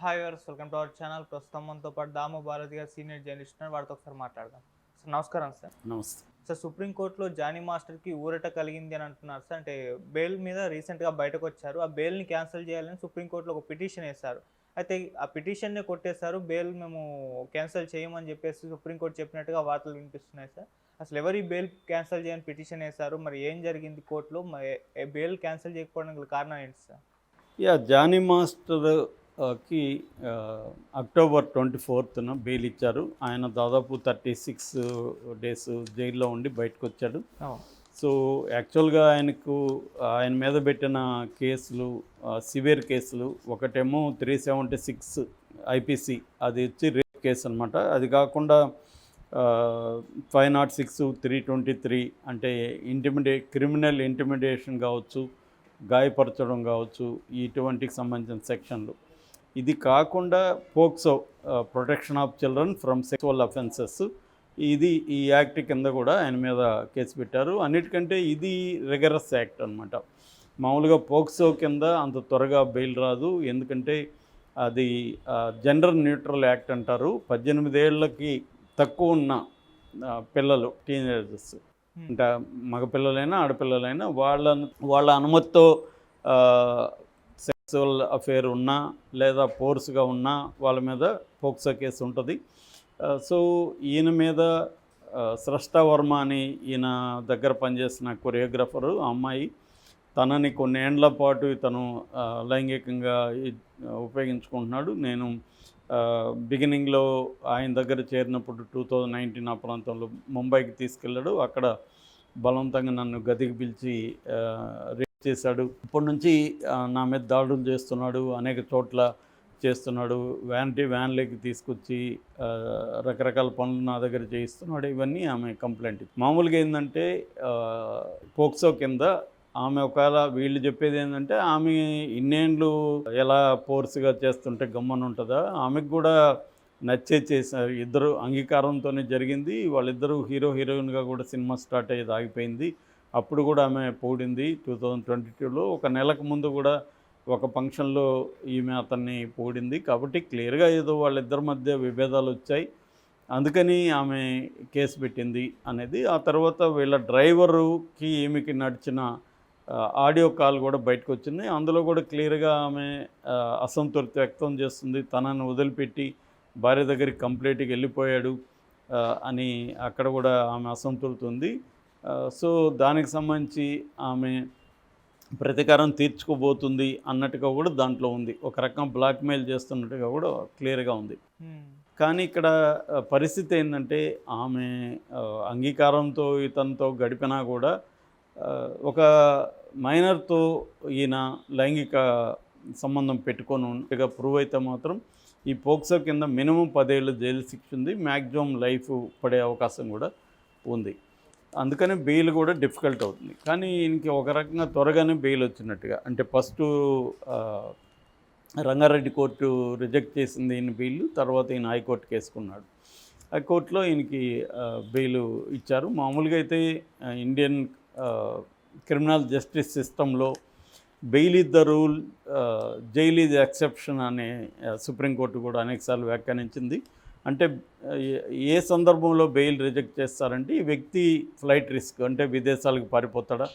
Hi viewers, welcome to our channel. ప్రస్తుతం మనతో పాటు దాము భారతి గారు సీనియర్ జర్నలిస్ట్ ఉన్నారు. వారితో ఒకసారి మాట్లాడదాం. సార్ నమస్కారం సార్. నమస్తే. సార్, సుప్రీంకోర్టులో జానీ మాస్టర్కి ఊరట కలిగింది అని అంటున్నారు సార్. అంటే బెయిల్ మీద రీసెంట్గా బయటకు వచ్చారు. ఆ బెయిల్ని క్యాన్సిల్ చేయాలని సుప్రీంకోర్టులో ఒక పిటిషన్ వేశారు. అయితే ఆ పిటిషన్నే కొట్టేశారు. బెయిల్ మేము క్యాన్సిల్ చేయమని చెప్పేసి సుప్రీంకోర్టు చెప్పినట్టుగా వార్తలు వినిపిస్తున్నాయి సార్. అసలు ఎవరు ఈ బెయిల్ క్యాన్సిల్ చేయని పిటిషన్ వేశారు? మరి ఏం జరిగింది కోర్టులో? బెయిల్ క్యాన్సిల్ చేయకపోవడానికి కారణం ఏంటి సార్? జానీ మాస్టర్ కి అక్టోబర్ 24న బెయిల్ ఇచ్చారు. ఆయన దాదాపు 36 డేస్ జైల్లో ఉండి బయటకు వచ్చాడు. సో యాక్చువల్గా ఆయన మీద పెట్టిన కేసులు సివియర్ కేసులు, ఒకటేమో 376 ఐపీసీ, అది వచ్చి రేప్ కేసు అనమాట. అది కాకుండా 506, 323 అంటే క్రిమినల్ ఇంటిమిడేషన్ కావచ్చు, గాయపరచడం కావచ్చు, ఇటువంటికి సంబంధించిన సెక్షన్లు. ఇది కాకుండా POCSO, protection of children from sexual offences, ఈ యాక్ట్ కింద కూడా ఆయన మీద కేసు పెట్టారు. అన్నిటికంటే ఇది రిగరస్ యాక్ట్ అనమాట. మామూలుగా పోక్సో కింద అంత త్వరగా బెయిల్ రాదు, ఎందుకంటే అది జెండర్ న్యూట్రల్ యాక్ట్ అంటారు. 18 ఏళ్ళకి తక్కువ ఉన్న పిల్లలు, టీనేజర్స్, అంటే మగపిల్లలైనా ఆడపిల్లలైనా వాళ్ళ అనుమతితో సెక్సువల్ అఫేర్ ఉన్నా లేదా ఫోర్స్గా ఉన్నా వాళ్ళ మీద పోక్సో కేసు ఉంటుంది. సో ఈయన మీద స్రష్టా వర్మ అని ఈయన దగ్గర పనిచేసిన కొరియోగ్రాఫరు, ఆ అమ్మాయి, తనని కొన్ని ఏండ్ల పాటు ఇతను లైంగికంగా ఉపయోగించుకుంటున్నాడు. నేను బిగినింగ్లో ఆయన దగ్గర చేరినప్పుడు 2019 ఆ ప్రాంతంలో ముంబైకి తీసుకెళ్ళాడు. అక్కడ బలవంతంగా నన్ను గదికి పిలిచి రేప్ చేశాడు. ఇప్పటి నుంచి నా మీద దాడులు చేస్తున్నాడు, అనేక చోట్ల చేస్తున్నాడు, వ్యాన్లోకి తీసుకొచ్చి రకరకాల పనులు నా దగ్గర చేయిస్తున్నాడు. ఇవన్నీ ఆమె కంప్లైంట్. మామూలుగా ఏంటంటే పోక్సో కింద ఆమె ఒకవేళ వీళ్ళు చెప్పేది ఏంటంటే ఆమె ఇన్నేళ్ళు ఎలా ఫోర్స్గా చేస్తుంటే గమ్మని ఉంటుందా, ఆమెకు కూడా నచ్చే చేశారు. ఇద్దరు అంగీకారంతోనే జరిగింది. వాళ్ళిద్దరూ హీరోయిన్గా కూడా సినిమా స్టార్ట్ అయ్యేది ఆగిపోయింది. అప్పుడు కూడా ఆమె పోడింది 2022లో. ఒక నెలకు ముందు కూడా ఒక ఫంక్షన్లో ఈమె అతన్ని పోడింది. కాబట్టి క్లియర్గా ఏదో వాళ్ళిద్దరి మధ్య విభేదాలు వచ్చాయి, అందుకని ఆమె కేసు పెట్టింది అనేది. ఆ తర్వాత వీళ్ళ డ్రైవరుకి ఈమెకి నడిచిన ఆడియో కాల్ కూడా బయటకు వచ్చింది. అందులో కూడా క్లియర్గా ఆమె అసంతృప్తి వ్యక్తం చేస్తుంది. తనను వదిలిపెట్టి భార్య దగ్గరికి కంప్లీట్గా వెళ్ళిపోయాడు అని అక్కడ కూడా ఆమె అసంతృప్తి ఉంది. సో దానికి సంబంధించి ఆమె ప్రతీకారం తీర్చుకోబోతుంది అన్నట్టుగా కూడా దాంట్లో ఉంది. ఒక రకం బ్లాక్మెయిల్ చేస్తున్నట్టుగా కూడా క్లియర్గా ఉంది. కానీ ఇక్కడ పరిస్థితి ఏంటంటే ఆమె అంగీకారంతో ఇతనితో గడిపినా కూడా ఒక మైనర్తో ఈయన లైంగిక సంబంధం పెట్టుకొని ఉన్నట్టుగా ప్రూవ్ అయితే మాత్రం ఈ పోక్సో కింద మినిమం 10 ఏళ్ళు జైలు శిక్ష ఉంది, మ్యాక్సిమం లైఫ్ పడే అవకాశం కూడా ఉంది. అందుకని బెయిల్ కూడా డిఫికల్ట్ అవుతుంది. కానీ ఈయనకి ఒక రకంగా త్వరగానే బెయిల్ వచ్చినట్టుగా, అంటే ఫస్ట్ రంగారెడ్డి కోర్టు రిజెక్ట్ చేసింది ఈయన బెయిల్, తర్వాత ఈయన హైకోర్టు కేసుకున్నాడు. హైకోర్టులో ఈయనకి బెయిల్ ఇచ్చారు. మామూలుగా అయితే ఇండియన్ క్రిమినల్ జస్టిస్ సిస్టంలో bail is the rule, jail is exception అనే సుప్రీంకోర్టు కూడా అనేకసార్లు వ్యాఖ్యానించింది. అంటే ఏ సందర్భంలో బెయిల్ రిజెక్ట్ చేస్తారంటే ఈ వ్యక్తి ఫ్లైట్ రిస్క్, అంటే విదేశాలకు పారిపోతాడా,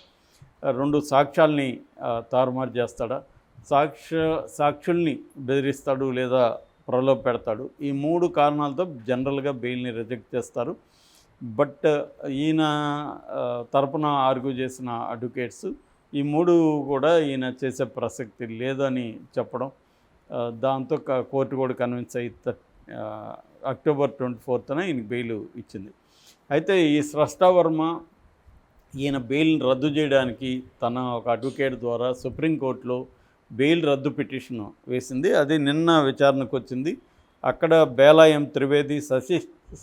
2 సాక్ష్యాల్ని తారుమారు చేస్తాడా, సాక్షుల్ని బెదిరిస్తాడు లేదా ప్రలోభ పెడతాడు. ఈ 3 కారణాలతో జనరల్గా బెయిల్ని రిజెక్ట్ చేస్తారు. బట్ ఈయన తరపున ఆర్గ్యూ చేసిన అడ్వకేట్స్ ఈ 3 కూడా ఈయన చేసే ప్రసక్తి లేదని చెప్పడం, దాంతో కోర్టు కూడా కన్విన్స్ అయ్యి అక్టోబర్ 24న ఈయన బెయిల్ ఇచ్చింది. అయితే ఈ స్రష్టా వర్మ ఈయన బెయిల్ని రద్దు చేయడానికి తన ఒక అడ్వకేట్ ద్వారా సుప్రీంకోర్టులో బెయిల్ రద్దు పిటిషన్ వేసింది. అది నిన్న విచారణకు వచ్చింది. అక్కడ బేలాయం త్రివేది,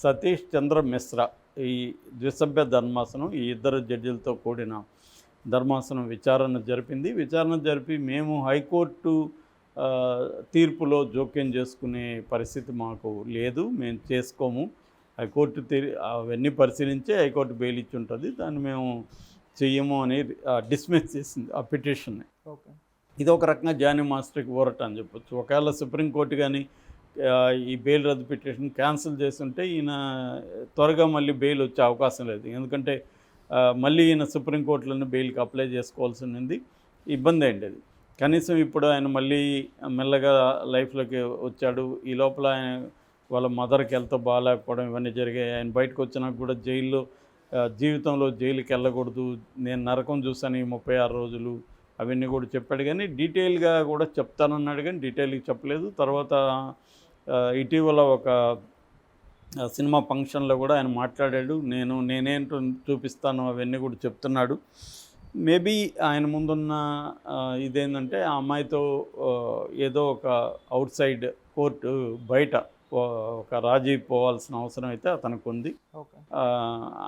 సతీష్ చంద్ర మిశ్రా, ఈ ద్విసభ్య ధర్మాసనం, ఈ 2 జడ్జిలతో కూడిన ధర్మాసనం విచారణ జరిపి మేము హైకోర్టు తీర్పులో జోక్యం చేసుకునే పరిస్థితి మాకు లేదు, మేము చేసుకోము, హైకోర్టు అవన్నీ పరిశీలించి హైకోర్టు బెయిల్ ఇచ్చి ఉంటుంది, దాన్ని మేము చెయ్యము అని డిస్మిస్ చేసింది ఆ పిటిషన్ని. ఓకే. ఇది ఒక రకంగా జానీ మాస్టర్కి ఊరట అని చెప్పొచ్చు. ఒకవేళ సుప్రీంకోర్టు కానీ ఈ బెయిల్ రద్దు పిటిషన్ క్యాన్సిల్ చేస్తుంటే ఈయన త్వరగా మళ్ళీ బెయిల్ వచ్చే అవకాశం లేదు. ఎందుకంటే మళ్ళీ ఈయన సుప్రీంకోర్టులోనే బెయిల్కి అప్లై చేసుకోవాల్సి ఉంది. ఇబ్బంది అయింది అది. కనీసం ఇప్పుడు ఆయన మళ్ళీ మెల్లగా లైఫ్లోకి వచ్చాడు. ఈ లోపల ఆయన వాళ్ళ మదర్కి హెల్త్ బాగాలేకపోవడం ఇవన్నీ జరిగాయి. ఆయన బయటకు వచ్చినాక కూడా జైల్లో జీవితంలో జైలుకి వెళ్ళకూడదు, నేను నరకం చూశాను ఈ 36 రోజులు అవన్నీ కూడా చెప్పాడు. కానీ డీటెయిల్గా కూడా చెప్తానన్నాడు, కానీ డీటెయిల్గా చెప్పలేదు. తర్వాత ఇటీవల ఒక సినిమా ఫంక్షన్లో కూడా ఆయన మాట్లాడాడు, నేనేంటో చూపిస్తాను అవన్నీ కూడా చెప్తున్నాడు. మేబీ ఆయన ముందున్న ఇదేంటంటే ఆ అమ్మాయితో ఏదో ఒక అవుట్ సైడ్ కోర్టు బయట ఒక రాజీ పోవాల్సిన అవసరం అయితే అతనికి ఉంది.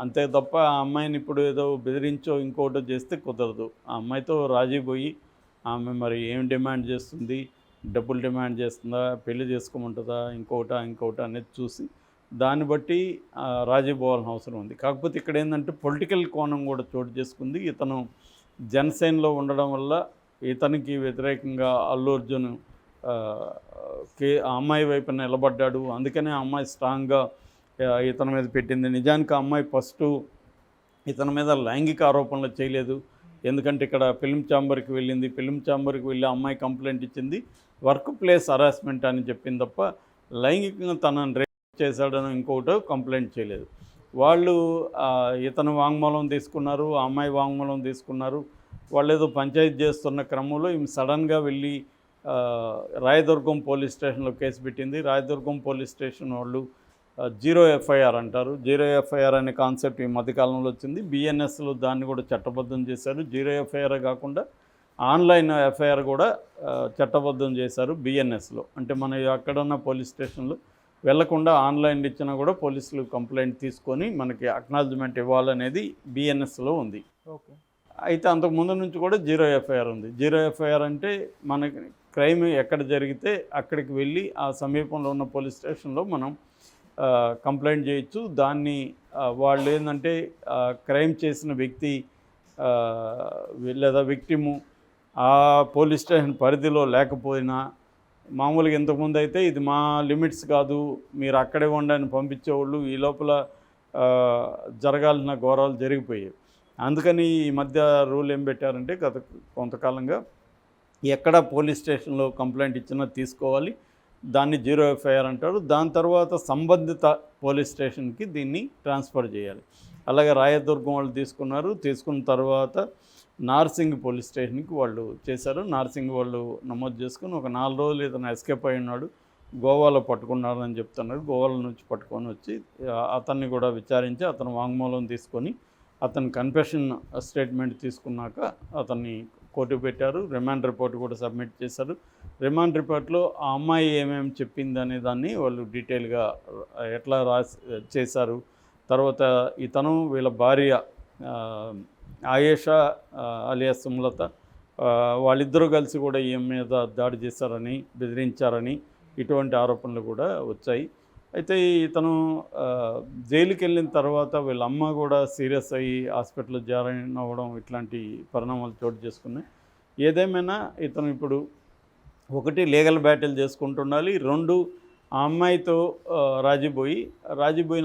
అంతే తప్ప ఆ అమ్మాయిని ఇప్పుడు ఏదో బెదిరించో ఇంకోటో చేస్తే కుదరదు. ఆ అమ్మాయితో రాజీ పోయి ఆమె మరి ఏం డిమాండ్ చేస్తుంది, డబ్బులు డిమాండ్ చేస్తుందా, పెళ్లి చేసుకోమంటుందా, ఇంకోట అనేది చూసి దాన్ని బట్టి రాజీ పోవాల్సిన అవసరం ఉంది. కాకపోతే ఇక్కడ ఏంటంటే పొలిటికల్ కోణం కూడా చోటు చేసుకుంది. ఇతను జనసేనలో ఉండడం వల్ల ఇతనికి వ్యతిరేకంగా అల్లు అర్జున్ ఆ అమ్మాయి వైపున నిలబడ్డాడు. అందుకనే ఆ అమ్మాయి స్ట్రాంగ్గా ఇతని మీద పెట్టింది. నిజానికి ఆ అమ్మాయి ఫస్ట్ ఇతని మీద లైంగిక ఆరోపణలు చేయలేదు. ఎందుకంటే ఇక్కడ ఫిల్మ్ ఛాంబర్కి వెళ్ళింది. ఫిల్మ్ ఛాంబర్కి వెళ్ళి ఆ అమ్మాయి కంప్లైంట్ ఇచ్చింది, వర్క్ ప్లేస్ హరాస్మెంట్ అని చెప్పింది తప్ప లైంగికంగా తనని రేప్ చేశాడని ఇంకోటో కంప్లైంట్ చేయలేదు. వాళ్ళు ఇతను వాంగ్మూలం తీసుకున్నారు, ఆ అమ్మాయి వాంగ్మూలం తీసుకున్నారు. వాళ్ళు ఏదో పంచాయతీ చేస్తున్న క్రమంలో ఈమె సడన్గా వెళ్ళి రాయదుర్గం పోలీస్ స్టేషన్లో కేసు పెట్టింది. రాయదుర్గం పోలీస్ స్టేషన్ వాళ్ళు 0 FIR అంటారు. 0 FIR అనే కాన్సెప్ట్ ఈ మధ్యకాలంలో వచ్చింది. బిఎన్ఎస్లో దాన్ని కూడా చట్టబద్ధం చేశారు. 0 FIR కాకుండా ఆన్లైన్ FIR కూడా చట్టబద్ధం చేశారు బిఎన్ఎస్లో. అంటే మన ఎక్కడున్న పోలీస్ స్టేషన్లో వెళ్లకుండా ఆన్లైన్ ఇచ్చినా కూడా పోలీసులు కంప్లైంట్ తీసుకొని మనకి అక్నాలజ్మెంట్ ఇవ్వాలనేది బిఎన్ఎస్లో ఉంది. అయితే అంతకు ముందు నుంచి కూడా 0 FIR ఉంది. 0 FIR అంటే మనకి క్రైమ్ ఎక్కడ జరిగితే అక్కడికి వెళ్ళి ఆ సమీపంలో ఉన్న పోలీస్ స్టేషన్లో మనం కంప్లైంట్ చేయొచ్చు. దాన్ని వాళ్ళు ఏంటంటే క్రైమ్ చేసిన వ్యక్తి లేదా విక్టిము ఆ పోలీస్ స్టేషన్ పరిధిలో లేకపోయినా, మామూలుగా ఇంతకుముందు అయితే ఇది మా లిమిట్స్ కాదు, మీరు అక్కడే ఉండని పంపించేవాళ్ళు, ఈ లోపల జరగాల్సిన ఘోరాలు జరిగిపోయాయి. అందుకని ఈ మధ్య రూల్ ఏం పెట్టారంటే గత కొంతకాలంగా ఎక్కడ పోలీస్ స్టేషన్లో కంప్లైంట్ ఇచ్చినా తీసుకోవాలి, దాన్ని 0 FIR అంటారు. దాని తర్వాత సంబంధిత పోలీస్ స్టేషన్కి దీన్ని ట్రాన్స్ఫర్ చేయాలి. అలాగే రాయదుర్గం వాళ్ళు తీసుకున్న తర్వాత నార్సింగ్ పోలీస్ స్టేషన్కి వాళ్ళు చేశారు. నార్సింగ్ వాళ్ళు నమోదు చేసుకుని ఒక 4 రోజులు ఇతను ఎస్కేప్ అయి ఉన్నాడు, గోవాలో పట్టుకున్నారని చెప్తున్నారు. గోవాల నుంచి పట్టుకొని వచ్చి అతన్ని కూడా విచారించి అతను వాంగ్మూలం తీసుకొని అతను కన్ఫెషన్ స్టేట్మెంట్ తీసుకున్నాక అతన్ని కోర్టు పెట్టారు. రిమాండ్ రిపోర్ట్ కూడా సబ్మిట్ చేశారు. రిమాండ్ రిపోర్ట్లో ఆ అమ్మాయి ఏమేమి చెప్పింది అనే దాన్ని వాళ్ళు డీటెయిల్గా ఎట్లా చేశారు. తర్వాత ఇతను వీళ్ళ భార్య ఆయేషా అలియాస్ సుమలత వాళ్ళిద్దరూ కలిసి కూడా ఈమె మీద దాడి చేశారని, బెదిరించారని ఇటువంటి ఆరోపణలు కూడా వచ్చాయి. అయితే ఇతను జైలుకి వెళ్ళిన తర్వాత వీళ్ళ అమ్మ కూడా సీరియస్ అయ్యి హాస్పిటల్లో జాయిన్ అవ్వడం ఇట్లాంటి పరిణామాలు చోటు చేసుకున్నాయి. ఏదేమైనా ఇతను ఇప్పుడు 1 లీగల్ బ్యాటిల్ చేసుకుంటుండాలి, 2 ఆ అమ్మాయితో రాజీపోయిన